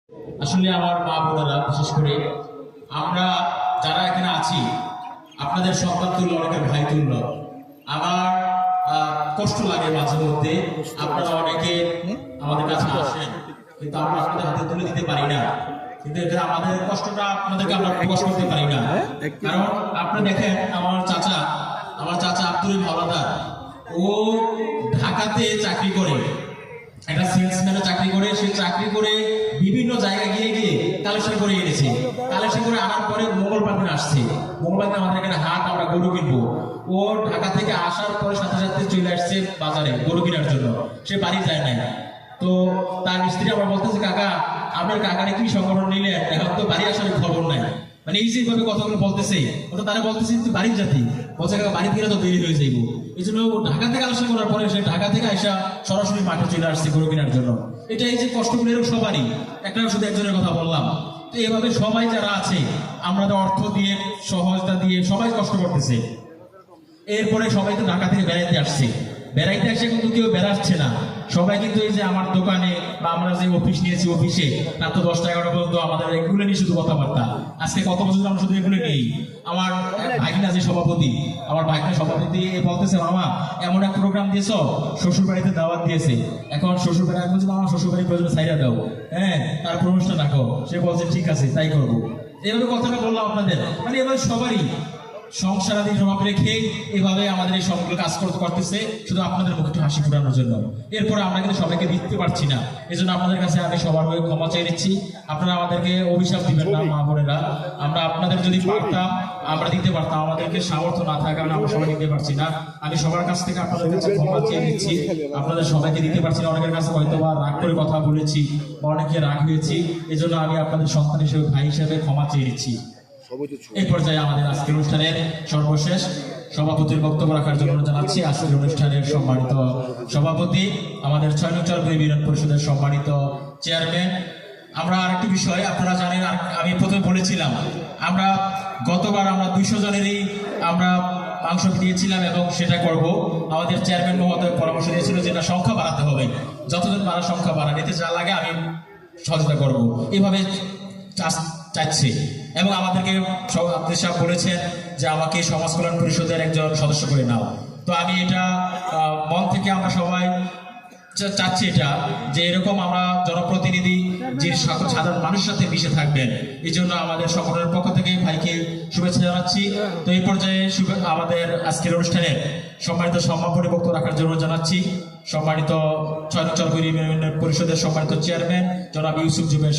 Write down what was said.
আসলে আমার মা বোনেরা বিশেষ করে আমরা যারা এখানে আছি আপনাদের সন্তান তুল্য, অনেকের ভাই তুল্য। আমার কষ্ট লাগে মাঝে মধ্যে, আপনারা অনেকে আমাদের কাছে আসেন কিন্তু আমরা আপনাদের হাতে তুলে দিতে পারি না, কিন্তু এটা আমাদের কষ্টটা আপনাদেরকে আমরা প্রকাশ করতে পারি না। কারণ আপনি দেখেন আমার চাচা আব্দুল হাওলাদার, ও ঢাকাতে চাকরি করে, একটা সেলসম্যানে চাকরি করে, সে চাকরি করে বিভিন্ন জায়গায় গিয়ে গিয়ে কালেকশন করে এনেছে। কালেকশন করে আনার পরে মঙ্গলবার দিন আসছে, মঙ্গলবার দিন আমাদের এখানে হাট, আমরা গরু কিনবো। ও ঢাকা থেকে আসার পরে সাথে সাথে চলে আসছে বাজারে গরু কেনার জন্য, সে বাড়ি যায় নাই। তো তার স্ত্রী আবার বলতেছে, কাকা আপনার কাকারে কি সংগঠন নিলেন, এখন তো বাড়ি আসার খবর নাই। মানে ইজি ভাবে কথাগুলো বলতেছে, ও তো তারা বলতেছে তুই বাড়ির জাতি, বলছে কাকা বাড়ি থেকে তো দেরি হয়ে যাইব। এই জন্য ঢাকা থেকে আলোচনা করার পরে সে ঢাকা থেকে আসা সরাসরি মাঠে চলে আসছে গরু কেনার জন্য। এটা এই যে কষ্টগুলো এরকম সবারই, একটা শুধু একজনের কথা বললাম। তো এভাবে সবাই যারা আছে, আমরা অর্থ দিয়ে সহজতা দিয়ে সবাই কষ্ট করতেছে। এরপরে সবাই তো ঢাকা থেকে বেড়াইতে আসছে, বেড়াইতে আসে কিন্তু কেউ বেড়াচ্ছে না, সবাই কিন্তু এই যে আমার দোকানে বা আমরা যে অফিস নিয়েছি, অফিসে রাত 10টা-11টা পর্যন্ত আমাদের এগুলো নিয়ে শুধু কথাবার্তা। আজকে কত বছর আমরা শুধু এগুলো নেই। আমার ভাইকনা যে সভাপতি, আমার ভাইকনা সভাপতি বলতেছে, মামা এমন এক প্রোগ্রাম দিয়েছ, শ্বশুর বাড়িতে দাওয়াত দিয়েছে, এখন শ্বশুর বাড়ি বলছে আমার শ্বশুর বাড়ি প্রয়োজন সাইরা দাও, হ্যাঁ তার প্রবেশটা রাখো। সে বলছে ঠিক আছে তাই করবো। এভাবে কথাটা বললাম আপনাদের, মানে এভাবে সবারই সংসারাধীন জমা রেখে এভাবে আমাদের এই সবগুলো কাজ করতেছে শুধু আপনাদের মুখে একটু হাসি ফোটানোর জন্য। এরপরে আমরা কিন্তু সবাইকে দিতে পারছি না, এই জন্য আপনাদের কাছে আমি সবার হয়ে ক্ষমা চেয়ে নিচ্ছি। আপনারা আমাদেরকে অভিশাপ দিবেন না মা বোনেরা, আমরা আপনাদের যদি পারতাম আমরা দিতে পারতাম, আমাদেরকে সামর্থ্য না থাকার কারণে আমরা সবাই দিতে পারছি না। আমি সবার কাছ থেকে আপনাদের কাছে ক্ষমা চেয়ে নিচ্ছি, আপনাদের সবাইকে দিতে পারছি না। অনেকের কাছে হয়তো বা রাগ করে কথা বলেছি বা অনেকে রাগ হয়েছি, এই জন্য আমি আপনাদের সন্তান হিসেবে, ভাই হিসেবে ক্ষমা চেয়ে নিচ্ছি। এই পর্যায়ে আমাদের আজকের অনুষ্ঠানের সর্বশেষ সভাপতির বক্তব্য রাখার জন্য জানাচ্ছি আজকের অনুষ্ঠানের সম্মানিত সভাপতি, আমাদের 6 নং চরপতি ইউনিয়ন পরিষদের সম্মানিত চেয়ারম্যান। আমরা আরেকটি বিষয় আপনারা জানেন, আমি প্রথমে বলেছিলাম আমরা গতবার আমরা 200 জনেরই আমরা মাংস দিয়েছিলাম এবং সেটা করব। আমাদের চেয়ারম্যান মহোদয় পরামর্শ দিয়েছিল যে না, সংখ্যা বাড়াতে হবে, যতজন বাড়ার সংখ্যা বাড়ান, এতে যা লাগে আমি সহযোগিতা করব, এভাবে চাচ্ছে। এবং আমাদেরকে আপনি সাহেব বলেছেন যে আমাকে সমাজ কল্যাণ পরিষদের একজন সদস্য করে নাও। তো আমি এটা মন থেকে আমরা সবাই চাচ্ছি এটা, যে এরকম আমরা জনপ্রতিনিধি যে সাধারণ মানুষের সাথে মিশে থাকবেন, এই জন্য আমাদের সংগঠনের পক্ষ থেকে ভাইকে শুভেচ্ছা জানাচ্ছি। তো এই পর্যায়ে আমাদের আজকের অনুষ্ঠানে সম্মানিত সমাপনী বক্তব্য রাখার জন্য জানাচ্ছি সম্মানিত 6 নং চরপতি ইউনিয়ন পরিষদের সম্মানিত চেয়ারম্যান জনাব ইউসুফ জুবের।